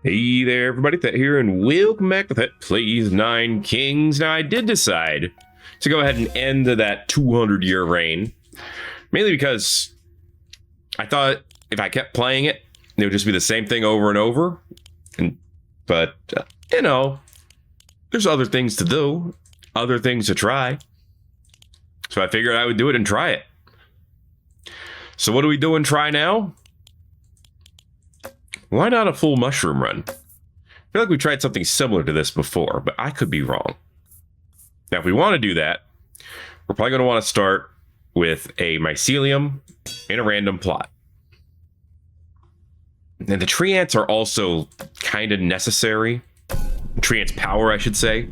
Hey there, everybody, Thet here, and welcome back to Thet Plays 9 Kings. Now, I did decide to go ahead and end that 200-year reign, mainly because I thought if I kept playing it, it would just be the same thing over and over. But you know, there's other things to do, other things to try. So I figured I would do it and try it. So what do we do and try now? Why not a full mushroom run? I feel like we tried something similar to this before, but I could be wrong. Now, if we want to do that, we're probably going to want to start with a mycelium in a random plot. And the tree ants are also kind of necessary. Tree ants power, I should say,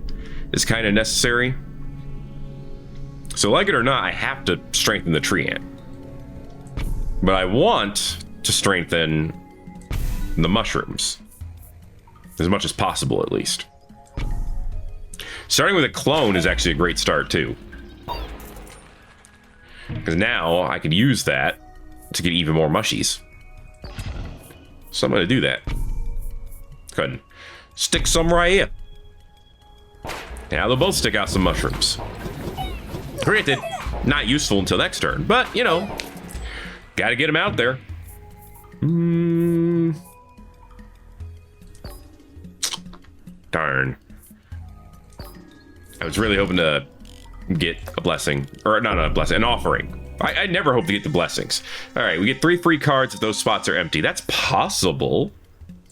is kind of necessary. So like it or not, I have to strengthen the tree ant. But I want to strengthen the mushrooms as much as possible, at least. Starting with a clone is actually a great start too, because now I could use that to get even more mushies. So I'm going to do that. Go ahead and stick some right here. Now they'll both stick out some mushrooms. Granted, not useful until next turn, but you know, gotta get them out there. Darn. I was really hoping to get a blessing. Or not a blessing, an offering. I never hope to get the blessings. Alright, we get 3 free cards if those spots are empty. That's possible.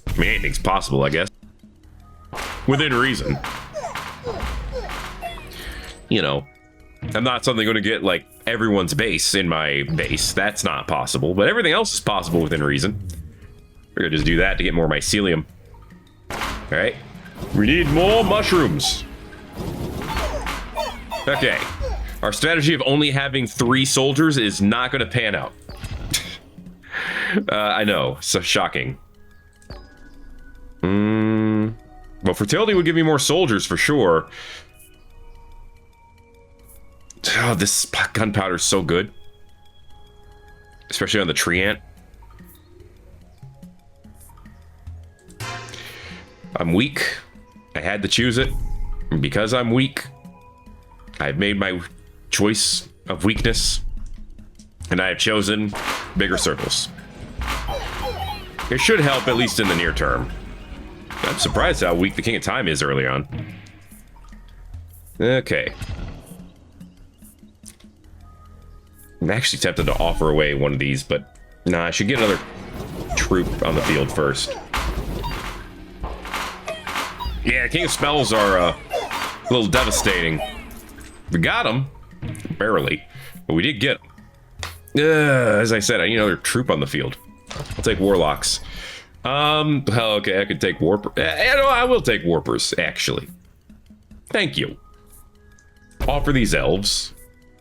I mean, anything's possible, I guess. Within reason. You know, I'm not suddenly going to get, like, everyone's base in my base. That's not possible. But everything else is possible within reason. We're going to just do that to get more mycelium. Alright. We need more mushrooms. Okay. Our strategy of only having 3 soldiers is not going to pan out. I know. So shocking. Well, fertility would give me more soldiers for sure. Oh, this gunpowder is so good. Especially on the tree ant. I'm weak. I had to choose it. And because I'm weak, I've made my choice of weakness. And I have chosen bigger circles. It should help, at least in the near term. I'm surprised how weak the King of Time is early on. Okay. I'm actually tempted to offer away one of these, but nah, I should get another troop on the field first. Yeah, King of Spells are a little devastating. We got him, barely, but we did get him. As I said, I need another troop on the field. I'll take Warlocks. Okay, I could take Warper. No, I will take Warpers, actually. Thank you. Offer these elves.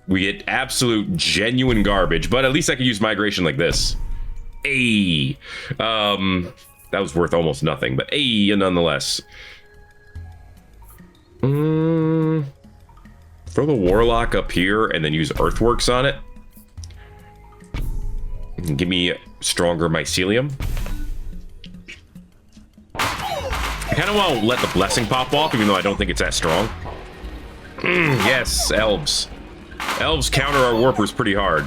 We get absolute genuine garbage, but at least I can use migration like this. Ayy. That was worth almost nothing, but ayy, nonetheless. Throw the Warlock up here and then use Earthworks on it. And give me stronger Mycelium. I kind of want to let the Blessing pop off, even though I don't think it's that strong. Yes, Elves. Elves counter our Warpers pretty hard.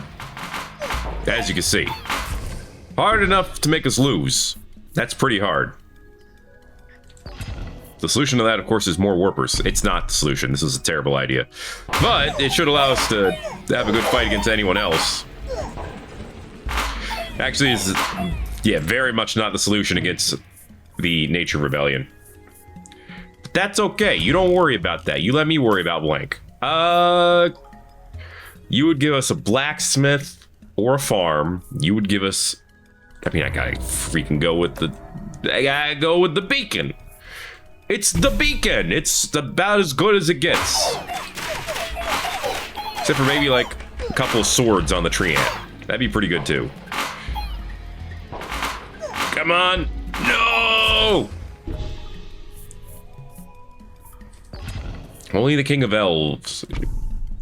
As you can see. Hard enough to make us lose. That's pretty hard. The solution to that, of course, is more Warpers. It's not the solution. This is a terrible idea. But it should allow us to have a good fight against anyone else. Actually, it's, yeah, very much not the solution against the Nature Rebellion. But that's okay. You don't worry about that. You let me worry about blank. You would give us a blacksmith or a farm. You would give us... I mean, I gotta freaking go with the... I gotta go with the beacon. It's the beacon. It's about as good as it gets. Except for maybe like a couple of swords on the tree ant. That'd be pretty good too. Come on. No! Only the King of Elves.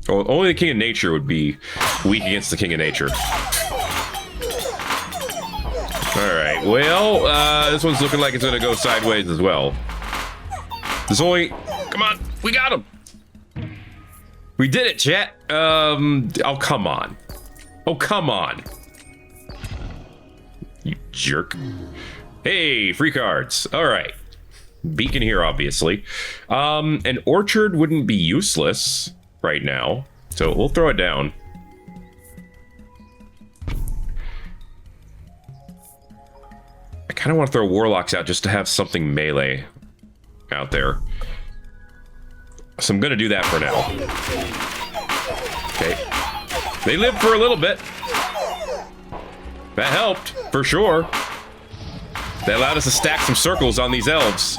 Only the King of Nature would be weak against the King of Nature. Alright, right, well, this one's looking like it's gonna go sideways as well. There's only... Come on, we got him! We did it, chat! Oh, come on. Oh, come on. You jerk. Hey, free cards. All right. Beacon here, obviously. An orchard wouldn't be useless right now, so we'll throw it down. I kind of want to throw warlocks out just to have something melee out there. So I'm going to do that for now. Okay. They lived for a little bit. That helped, for sure. That allowed us to stack some circles on these elves.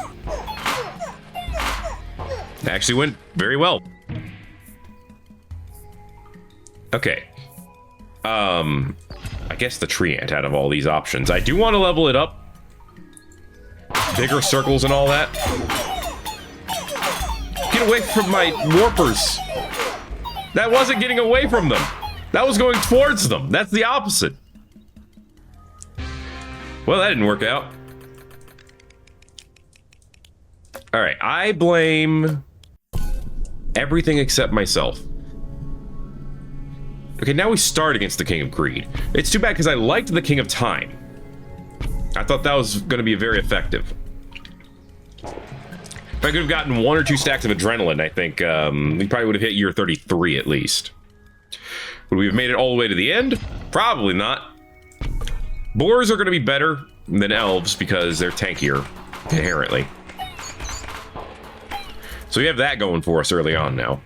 It actually went very well. Okay. I guess the tree ant out of all these options. I do want to level it up. Bigger circles and all that. Get away from my warpers. That wasn't getting away from them. That was going towards them. That's the opposite. Well, that didn't work out. All right, I blame everything except myself. Okay, now we start against the King of Greed. It's too bad because I liked the King of Time. I thought that was going to be very effective. If I could have gotten 1 or 2 stacks of adrenaline, I think we probably would have hit year 33 at least. Would we have made it all the way to the end? Probably not. Boars are going to be better than elves because they're tankier, inherently. So we have that going for us early on now.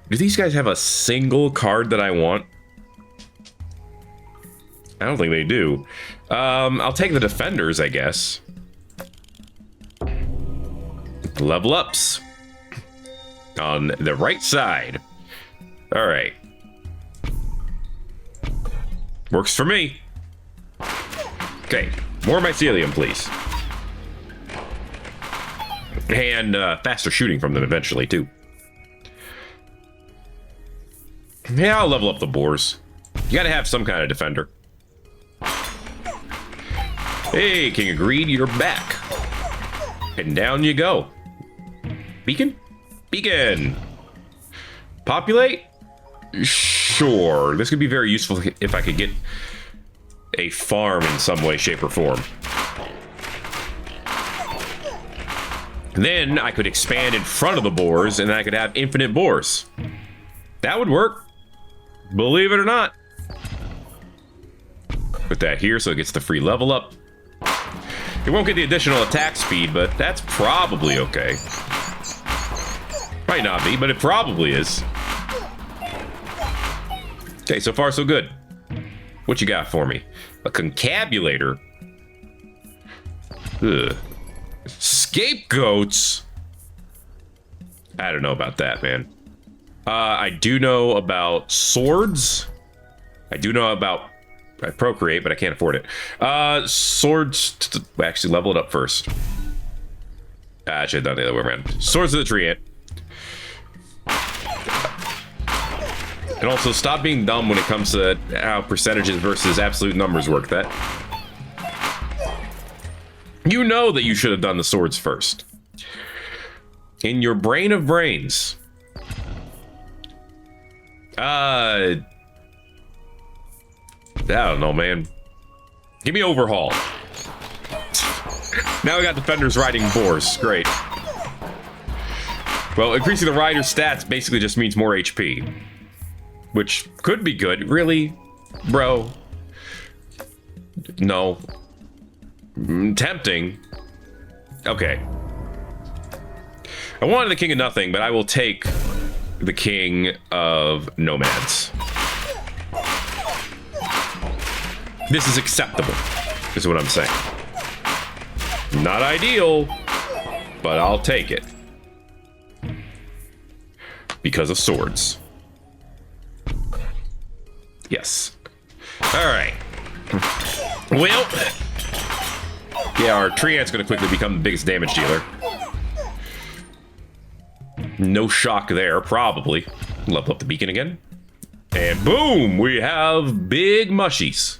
Do these guys have a single card that I want? I don't think they do. I'll take the defenders, I guess. Level ups. On the right side. All right. Works for me. Okay, more mycelium, please. And faster shooting from them eventually, too. Yeah, I'll level up the boars. You gotta have some kind of defender. Hey, King of Greed, you're back. And down you go. Beacon? Beacon! Populate? Sure. This could be very useful if I could get a farm in some way, shape, or form. Then I could expand in front of the boars, and then I could have infinite boars. That would work. Believe it or not. Put that here so it gets the free level up. It won't get the additional attack speed, but that's probably okay. Might not be, but it probably is. Okay, so far so good. What you got for me? A concabulator? Ugh. Scapegoats? I don't know about that, man. I do know about swords. I do know about procreate, but I can't afford it. Swords. Actually, level it up first. I should have done the other way around. Swords of the tree ant. And also, stop being dumb when it comes to how percentages versus absolute numbers work. That you know that you should have done the swords first. In your brain of brains. I don't know, man. Give me overhaul. Now we got defenders riding boars. Great. Well, increasing the rider's stats basically just means more HP. Which could be good. Really? Bro. No. Tempting. Okay. I wanted the King of Nothing, but I will take the King of Nomads. This is acceptable, is what I'm saying. Not ideal, but I'll take it. Because of swords. Yes. Alright. Well, yeah, our tree ant's gonna quickly become the biggest damage dealer. No shock there, probably. Level up the beacon again. And boom! We have big mushies.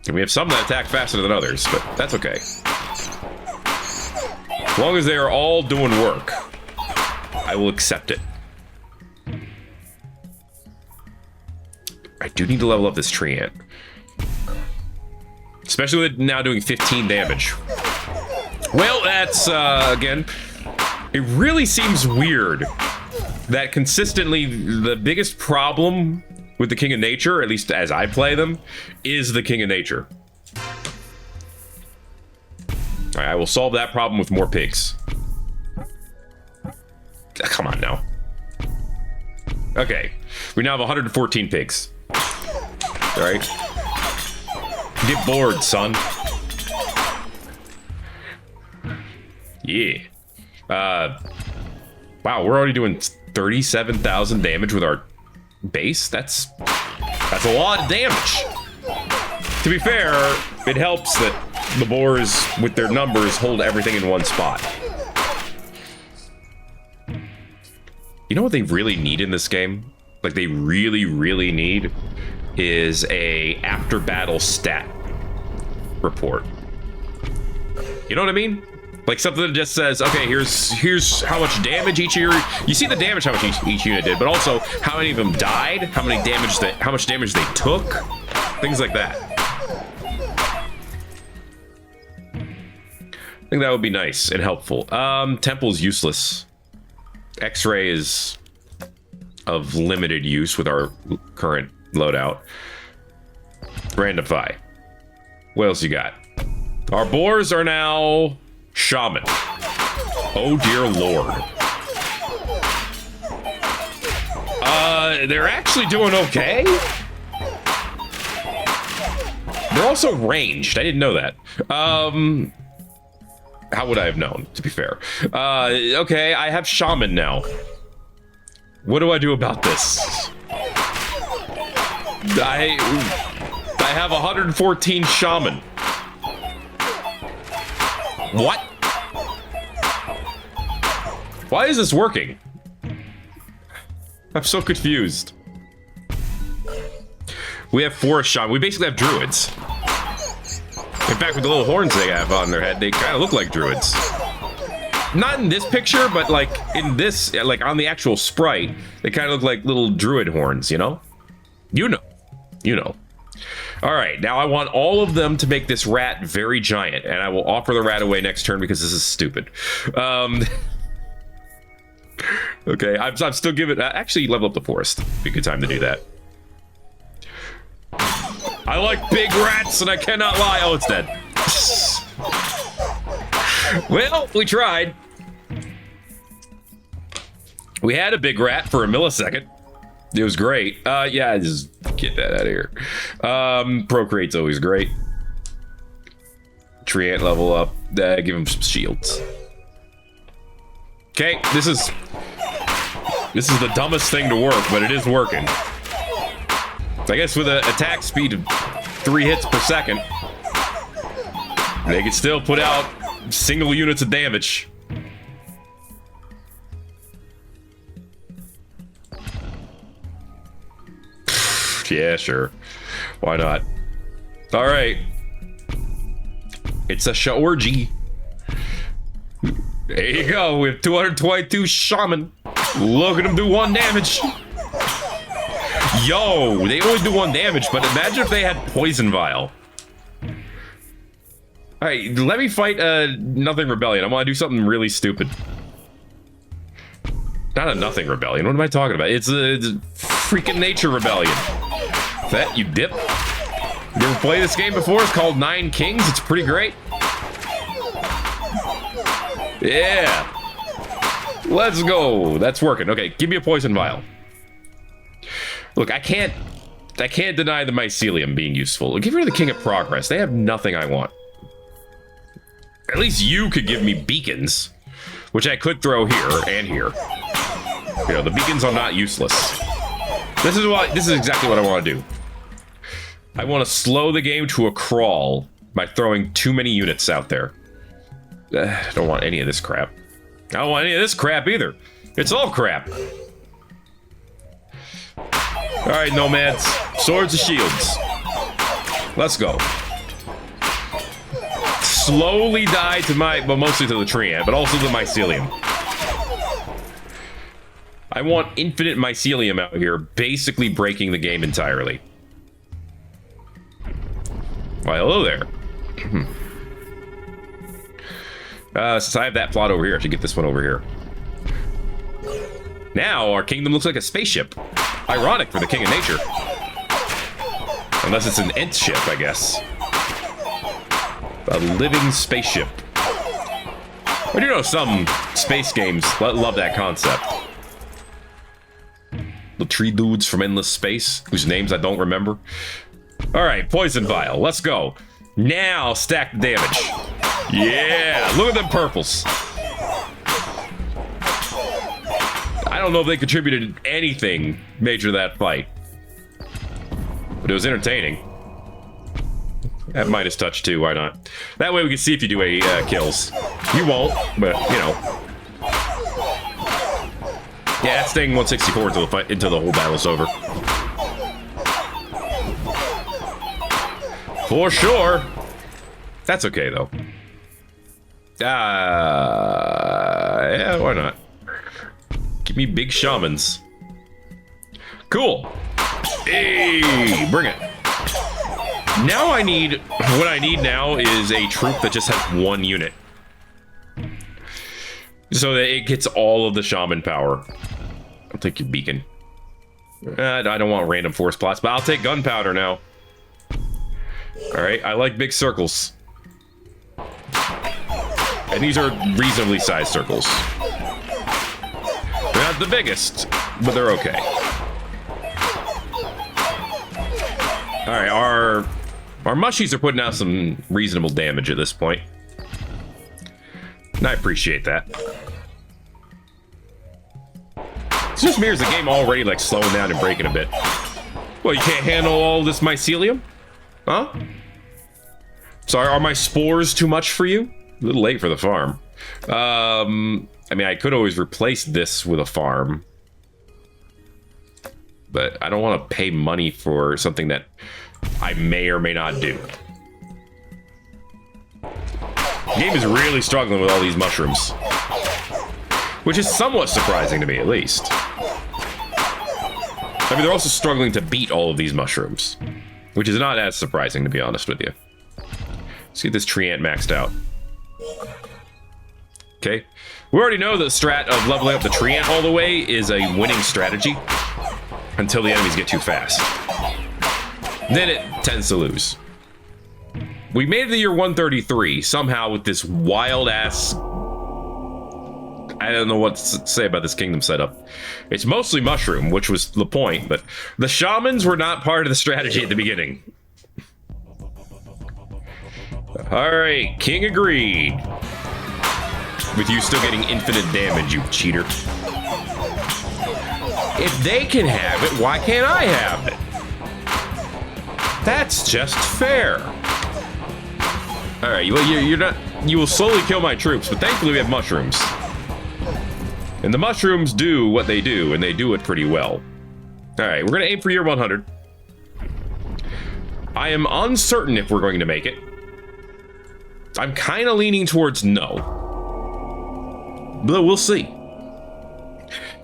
And we have some that attack faster than others, but that's okay. As long as they are all doing work, I will accept it. I do need to level up this tree ant. Especially with it now doing 15 damage. Well, that's, again, it really seems weird that consistently the biggest problem with the King of Nature, at least as I play them, is the King of Nature. Alright, I will solve that problem with more pigs. Come on now. Okay, we now have 114 pigs. Alright. Get bored, son. Yeah. Wow, we're already doing 37,000 damage with our base? That's a lot of damage. To be fair, it helps that the boars, with their numbers, hold everything in one spot. You know what they really need in this game? Like, they really, really need is a after-battle stat report. You know what I mean? Like something that just says, okay, here's how much damage each of your... You see the damage how much each unit did, but also how many of them died, how much damage they took, things like that. I think that would be nice and helpful. Temple's useless. X-ray is of limited use with our current loadout. Randomify. What else you got? Our boars are now Shaman. Oh dear lord. They're actually doing okay. They're also ranged. I didn't know that. How would I have known, to be fair? Okay, I have Shaman now. What do I do about this? I have 114 Shaman. What? Why is this working? I'm so confused. We have 4 Shaman. We basically have druids. In fact, with the little horns they have on their head, they kind of look like druids. Not in this picture, but like in this, like on the actual sprite, they kind of look like little druid horns, you know? You know. You know. All right, now I want all of them to make this rat very giant, and I will offer the rat away next turn because this is stupid. Okay, I'm still giving... actually, level up the forest. Be a good time to do that. I like big rats, and I cannot lie. Oh, it's dead. Well, we tried. We had a big rat for a millisecond. It was great. Yeah, just get that out of here. Procreate's always great. Tree ant level up. Give him some shields. Okay, this is the dumbest thing to work, but it is working. I guess with an attack speed of 3 hits per second, they can still put out single units of damage. Yeah, sure. Why not? All right. It's a Shaorgy. There you go. We have 222 Shaman. Look at them do 1 damage. Yo, they only do 1 damage, but imagine if they had Poison Vial. All right, let me fight Nothing Rebellion. I want to do something really stupid. Not a Nothing Rebellion. What am I talking about? It's a freaking Nature Rebellion. That you dip. You ever played this game before? It's called 9 Kings. It's pretty great. Yeah. Let's go. That's working. Okay, give me a Poison Vial. Look, I can't deny the Mycelium being useful. Give her the King of Progress. They have nothing I want. At least you could give me beacons, which I could throw here and here. You know, the beacons are not useless. This is exactly what I want to do. I want to slow the game to a crawl by throwing too many units out there. I don't want any of this crap. I don't want any of this crap either. It's all crap. All right, nomads. Swords and shields. Let's go. slowly die to well, mostly to the tree ant, but also the mycelium. I want infinite mycelium out here, basically breaking the game entirely. Why, hello there. Since I have that plot over here, I should get this one over here. Now, our kingdom looks like a spaceship. Ironic for the king of nature. Unless it's an nth ship, I guess. A living spaceship. I do know some space games love that concept. The tree dudes from endless space, whose names I don't remember. Alright, poison vial, let's go. Now, stack the damage. Yeah, look at them purples. I don't know if they contributed anything major to that fight. But it was entertaining. That Midas touch too, why not? That way we can see if you do any kills. You won't, but you know. Yeah, it's staying 164 until the fight, until the whole battle's over. For sure. That's okay though. Yeah, why not? Give me big shamans. Cool. Hey, bring it. Now I need, what I need now is a troop that just has one unit. So that it gets all of the shaman power. I'll take your beacon. I don't want random force plots, but I'll take gunpowder now. Alright, I like big circles. And these are reasonably sized circles. They're not the biggest, but they're okay. Alright, our mushies are putting out some reasonable damage at this point. And I appreciate that. It's just me, or is the game already like slowing down and breaking a bit? Well, you can't handle all this mycelium? Huh? Sorry, are my spores too much for you? A little late for the farm. I mean, I could always replace this with a farm. But I don't want to pay money for something that I may or may not do. The game is really struggling with all these mushrooms. Which is somewhat surprising to me, at least. I mean, they're also struggling to beat all of these mushrooms. Which is not as surprising, to be honest with you. Let's get this tree ant maxed out. Okay. We already know the strat of leveling up the tree ant all the way is a winning strategy. Until the enemies get too fast. Then it tends to lose. We made it to the year 133, somehow with this wild-ass... I don't know what to say about this kingdom setup. It's mostly mushroom, which was the point, but the shamans were not part of the strategy at the beginning. Alright, king agreed. With you still getting infinite damage, you cheater. If they can have it, why can't I have it? That's just fair. Alright, well, you're not... You will slowly kill my troops, but thankfully we have mushrooms. And the mushrooms do what they do, and they do it pretty well. Alright, we're gonna aim for year 100. I am uncertain if we're going to make it. I'm kind of leaning towards no. But we'll see.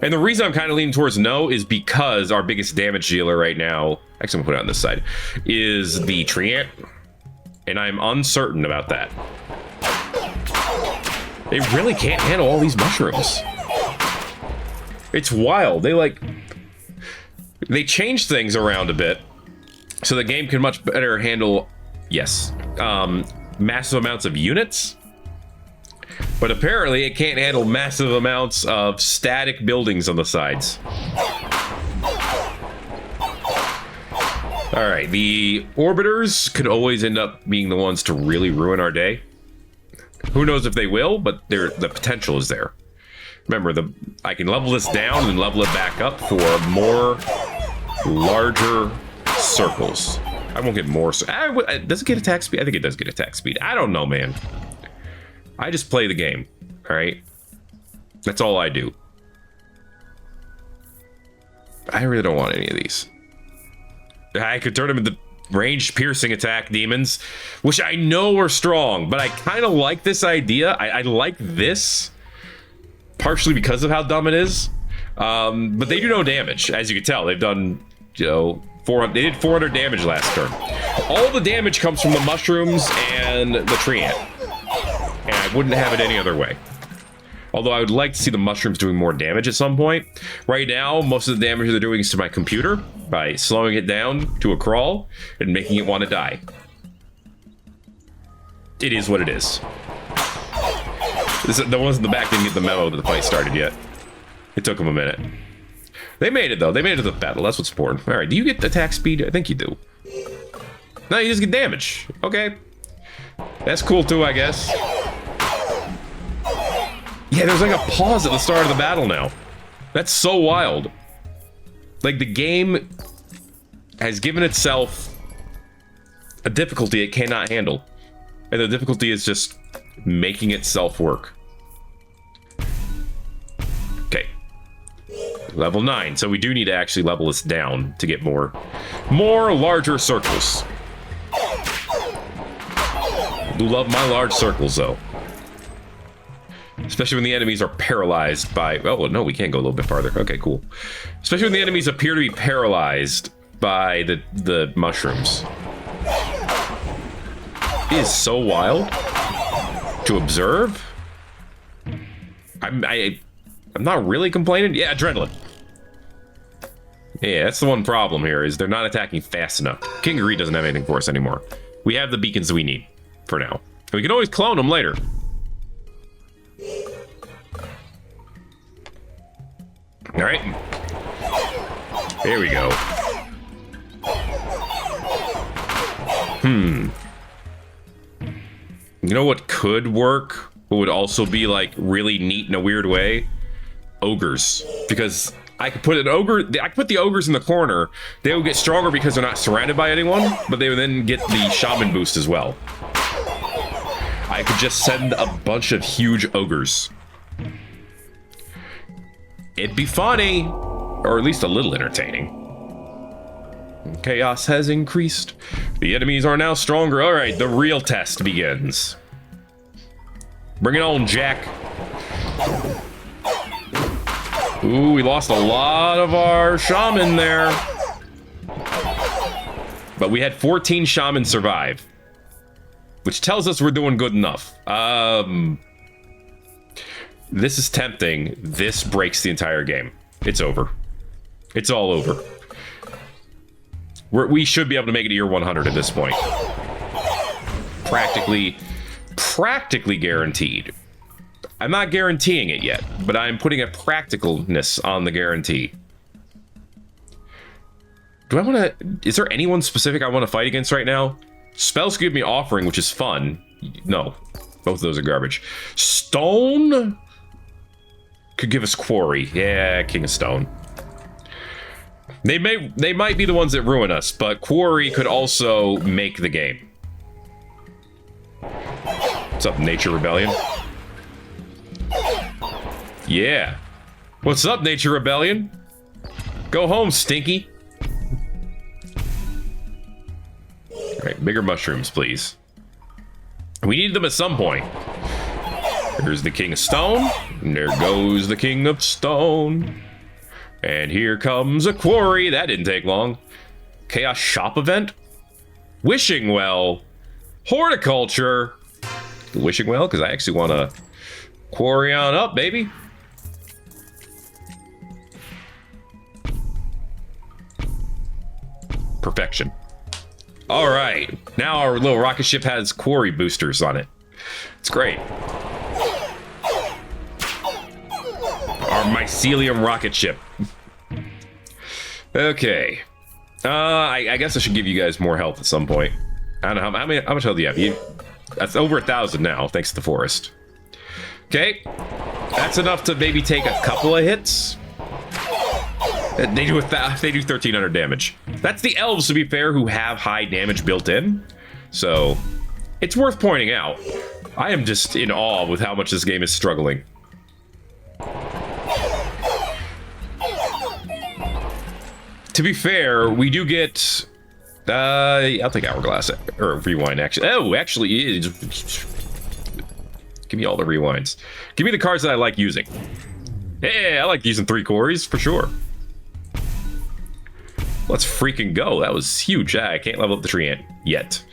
And the reason I'm kind of leaning towards no is because our biggest damage dealer right now, actually I'm gonna put it on this side, is the tree ant. And I'm uncertain about that. They really can't handle all these mushrooms. It's wild. They change things around a bit so the game can much better handle, yes, massive amounts of units. But apparently it can't handle massive amounts of static buildings on the sides. Alright, the orbiters could always end up being the ones to really ruin our day. Who knows if they will, but the potential is there. Remember, I can level this down and level it back up for more larger circles. I won't get more. Does it get attack speed? I think it does get attack speed. I don't know, man. I just play the game, all right? That's all I do. I really don't want any of these. I could turn them into ranged piercing attack demons, which I know are strong, but I kind of like this idea. I like this, partially because of how dumb it is. But they do no damage, as you can tell. They've done, you know, 400, they did 400 damage last turn. All the damage comes from the mushrooms and the tree ant. And I wouldn't have it any other way. Although I would like to see the mushrooms doing more damage at some point. Right now, most of the damage they're doing is to my computer by slowing it down to a crawl and making it want to die. It is what it is. The ones in the back didn't get the memo that the fight started yet. It took them a minute. They made it, though. They made it to the battle. That's what's important. All right, do you get attack speed? I think you do. No, you just get damage. Okay. That's cool, too, I guess. Yeah, there's like a pause at the start of the battle now. That's so wild. Like, the game has given itself a difficulty it cannot handle. And the difficulty is just making itself work. Okay. Level 9. So we do need to actually level this down to get more larger circles. I do love my large circles, though. Especially when the enemies are paralyzed by... Oh, no, we can't go a little bit farther. Okay, cool. Especially when the enemies appear to be paralyzed by the mushrooms. It is so wild to observe. I'm not really complaining. Yeah, adrenaline. Yeah, that's the one problem here, is they're not attacking fast enough. King Greed doesn't have anything for us anymore. We have the beacons that we need for now. We can always clone them later. All right. Here we go. You know what could work, but would also be like really neat in a weird way? Ogres. Because I could put the ogres in the corner. They would get stronger because they're not surrounded by anyone, but they would then get the shaman boost as well. I could just send a bunch of huge ogres. It'd be funny, or at least a little entertaining. Chaos has increased. The enemies are now stronger. All right, the real test begins. Bring it on, Jack. Ooh, we lost a lot of our shaman there. But we had 14 shamans survive, which tells us we're doing good enough. This is tempting. This breaks the entire game. It's over. It's all over. We should be able to make it to year 100 at this point. Practically guaranteed. I'm not guaranteeing it yet, but I'm putting a practicalness on the guarantee. Do I want to... Is there anyone specific I want to fight against right now? Spells give me offering, which is fun. No. Both of those are garbage. Stone... could give us quarry. Yeah, King of Stone. They might be the ones that ruin us, but quarry could also make the game. What's up, Nature Rebellion? Yeah. What's up, Nature Rebellion? Go home, Stinky. All right, bigger mushrooms, please. We need them at some point. Here's the King of Stone, and there goes the King of Stone. And here comes a quarry. That didn't take long. Chaos Shop Event? Wishing Well. Horticulture. Wishing Well, because I actually want to quarry on up, baby. Perfection. All right. Now our little rocket ship has quarry boosters on it. It's great. Our mycelium rocket ship. Okay. I guess I should give you guys more health at some point. I don't know how much health do you have? That's over 1,000 now, thanks to the forest. Okay. That's enough to maybe take a couple of hits. They do 1,300 damage. That's the elves, to be fair, who have high damage built in. So, it's worth pointing out. I am just in awe with how much this game is struggling. To be fair, we do get I'll take hourglass or rewind. Actually, oh, actually, give me all the rewinds. Give me the cards that I like using. Hey, I like using 3 cores for sure. Let's freaking go. That was huge. I can't level up the tree ant yet.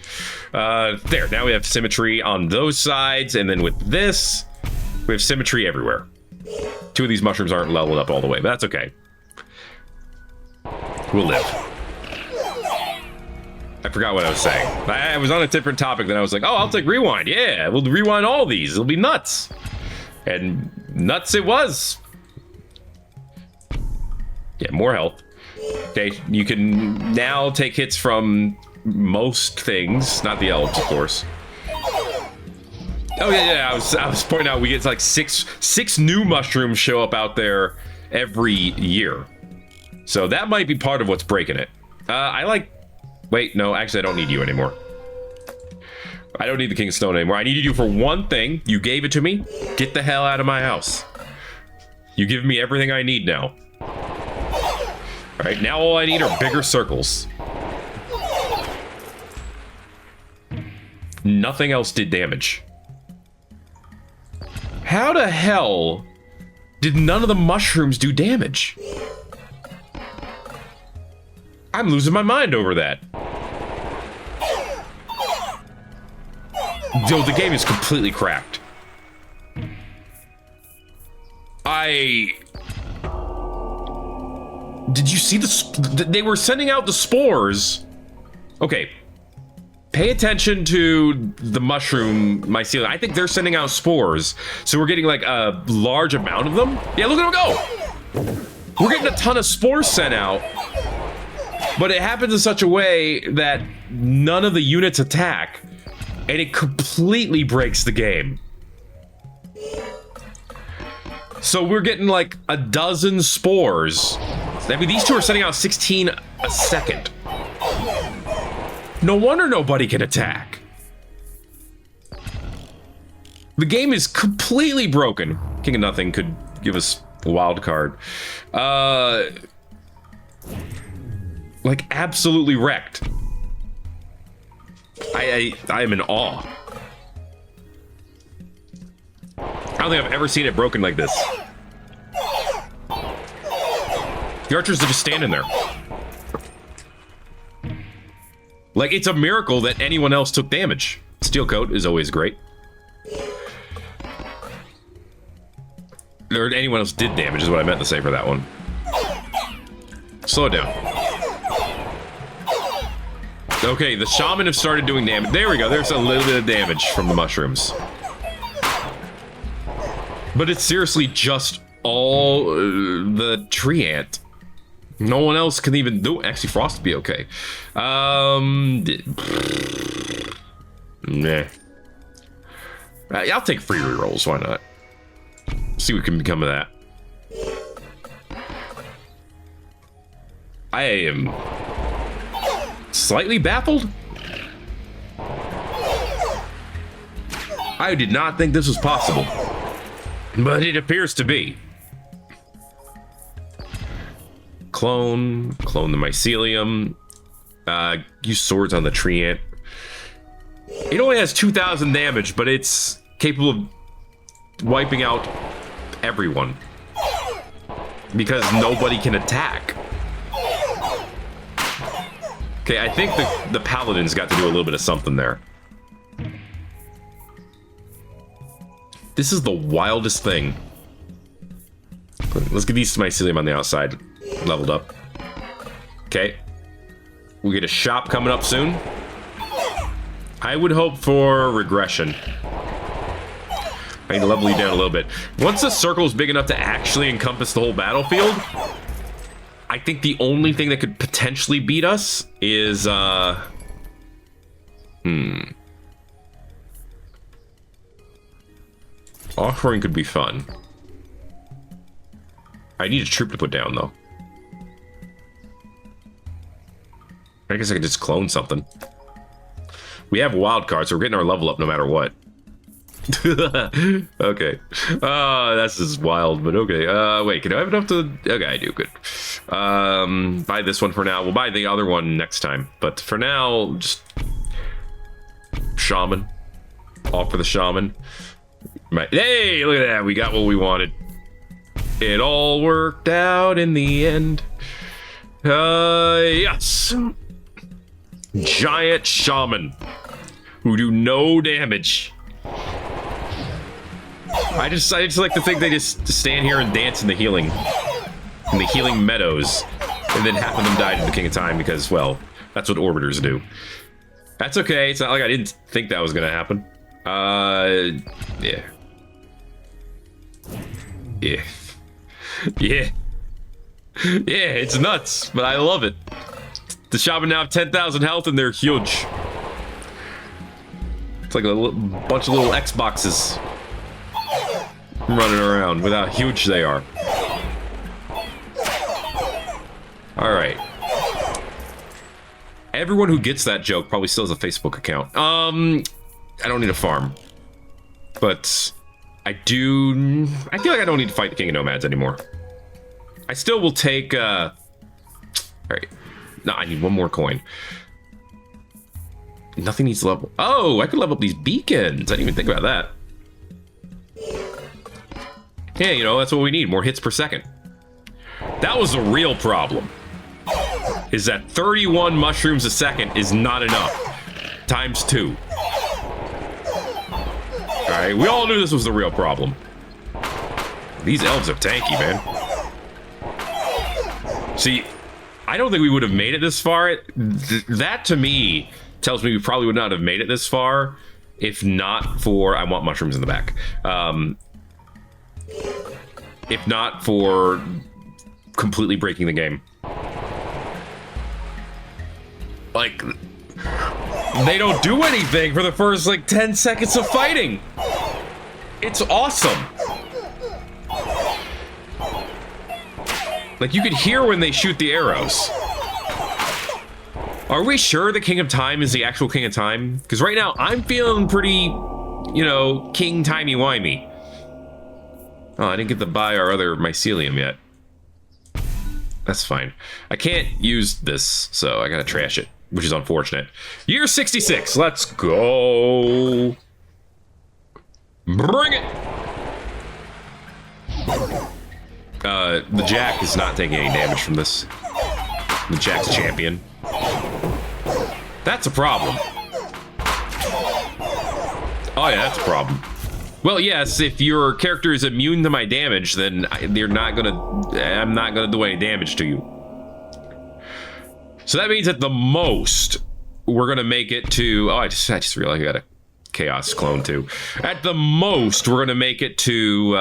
There. Now we have symmetry on those sides, and then with this, we have symmetry everywhere. 2 of these mushrooms aren't leveled up all the way, but that's okay. We'll live. I forgot what I was saying. I was on a different topic, then I was like, oh, I'll take rewind. Yeah, we'll rewind all these. It'll be nuts. And nuts it was. Yeah, more health. Okay, you can now take hits from most things, not the elves, of course. Oh yeah, I was pointing out we get like six new mushrooms show up out there every year. So that might be part of what's breaking it. I like... Wait, no, actually I don't need you anymore. I don't need the King of Stone anymore. I needed you for one thing. You gave it to me. Get the hell out of my house. You give me everything I need now. All right, now all I need are bigger circles. Nothing else did damage. How the hell did none of the mushrooms do damage? I'm losing my mind over that. Yo, the game is completely cracked. Did you see they were sending out the spores? Okay. Pay attention to the mushroom mycelium. I think they're sending out spores. So we're getting like a large amount of them. Yeah, look at them go. We're getting a ton of spores sent out. But it happens in such a way that none of the units attack. And it completely breaks the game. So we're getting like a dozen spores. I mean, these 2 are sending out 16 a second. No wonder nobody can attack. The game is completely broken. King of Nothing could give us a wild card. Like absolutely wrecked. I am in awe. I don't think I've ever seen it broken like this. The archers are just standing there. Like, it's a miracle that anyone else took damage. Steel coat is always great. Or anyone else did damage is what I meant to say for that one. Slow it down. Okay, the shaman have started doing damage. There we go. There's a little bit of damage from the mushrooms. But it's seriously just all the tree ant. No one else can even do it. Actually, Frost would be okay. Nah. I'll take free rerolls. Why not? See what can become of that. I am slightly baffled. I did not think this was possible, but it appears to be. Clone the mycelium. Use swords on the tree ant. It only has 2,000 damage, but it's capable of wiping out everyone because nobody can attack. Okay, I think the paladins got to do a little bit of something there. This is the wildest thing. Let's get these mycelium on the outside leveled up. Okay. We get a shop coming up soon. I would hope for regression. I need to level you down a little bit. Once the circle is big enough to actually encompass the whole battlefield, I think the only thing that could potentially beat us is, offering could be fun. I need a troop to put down, though. I guess I could just clone something. We have wild cards, so we're getting our level up no matter what. Okay. That's just wild, but okay. Wait, can I have enough to... Okay, I do. Good. Buy this one for now. We'll buy the other one next time. But for now, just... Shaman. All for the Shaman. Hey, look at that. We got what we wanted. It all worked out in the end. Yes. Giant Shaman. Who do no damage. I just like to think they just stand here and dance in the healing meadows, and then half of them died in the King of Time because, well, that's what orbiters do. That's okay. It's not like I didn't think that was gonna happen. Yeah. Yeah. Yeah. Yeah, it's nuts, but I love it. The Shaman now have 10,000 health and they're huge. It's like a bunch of little Xboxes running around with how huge they are. Alright. Everyone who gets that joke probably still has a Facebook account. I don't need a farm. But I feel like I don't need to fight the King of Nomads anymore. I still will take, alright. No, I need one more coin. Nothing needs level. Oh, I could level up these beacons. I didn't even think about that. Yeah, you know, that's what we need. More hits per second. That was the real problem. Is that 31 mushrooms a second is not enough. Times 2. Alright, we all knew this was the real problem. These elves are tanky, man. See, I don't think we would have made it this far. That, to me, tells me we probably would not have made it this far if not for... I want mushrooms in the back. If not for completely breaking the game. Like, they don't do anything for the first, like, 10 seconds of fighting. It's awesome. Like, you could hear when they shoot the arrows. Are we sure the King of Time is the actual King of Time? Because right now, I'm feeling pretty, you know, King Timey-wimey. Oh, I didn't get to buy our other Mycelium yet. That's fine. I can't use this, so I gotta trash it, which is unfortunate. Year 66, let's go. Bring it. The Jack is not taking any damage from this. The Jack's champion. That's a problem. Oh yeah, that's a problem. Well, yes, if your character is immune to my damage, then I'm not gonna do any damage to you. So that means at the most, we're gonna make it to... Oh, I just realized I got a Chaos clone too. At the most, we're gonna make it to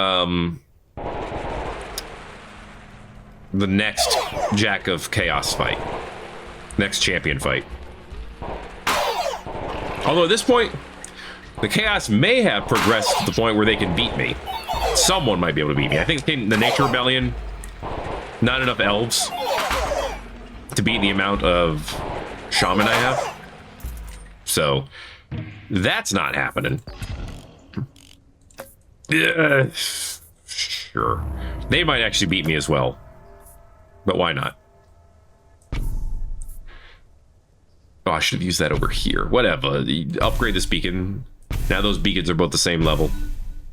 the next Jack of Chaos fight. Next champion fight. Although at this point, the Chaos may have progressed to the point where they can beat me. Someone might be able to beat me. I think in the Nature Rebellion, not enough elves to beat the amount of Shaman I have. So, that's not happening. Sure. They might actually beat me as well. But why not? Oh, I should have used that over here. Whatever. Upgrade this beacon. Now those beacons are both the same level.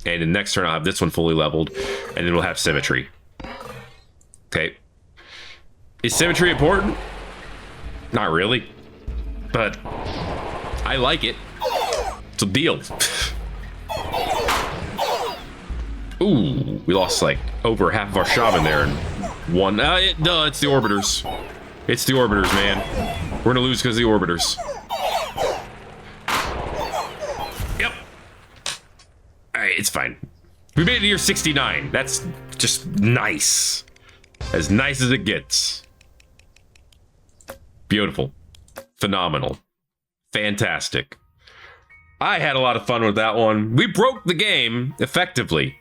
And the next turn I'll have this one fully leveled. And then we'll have symmetry. Okay. Is symmetry important? Not really. But I like it. It's a deal. Ooh, we lost like over half of our Shaman there. And one. It's the orbiters. It's the orbiters, man. We're gonna lose because of the orbiters. Yep. Alright, it's fine. We made it to year 69. That's just nice. As nice as it gets. Beautiful. Phenomenal. Fantastic. I had a lot of fun with that one. We broke the game, effectively.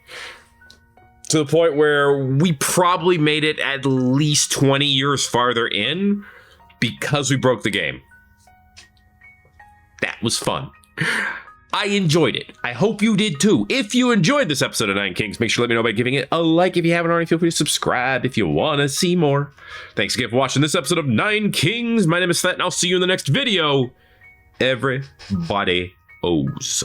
To the point where we probably made it at least 20 years farther in because we broke the game. That was fun. I enjoyed it. I hope you did too. If you enjoyed this episode of Nine Kings, make sure to let me know by giving it a like. If you haven't already, feel free to subscribe if you want to see more. Thanks again for watching this episode of Nine Kings. My name is Thet, and I'll see you in the next video. Everybody owes.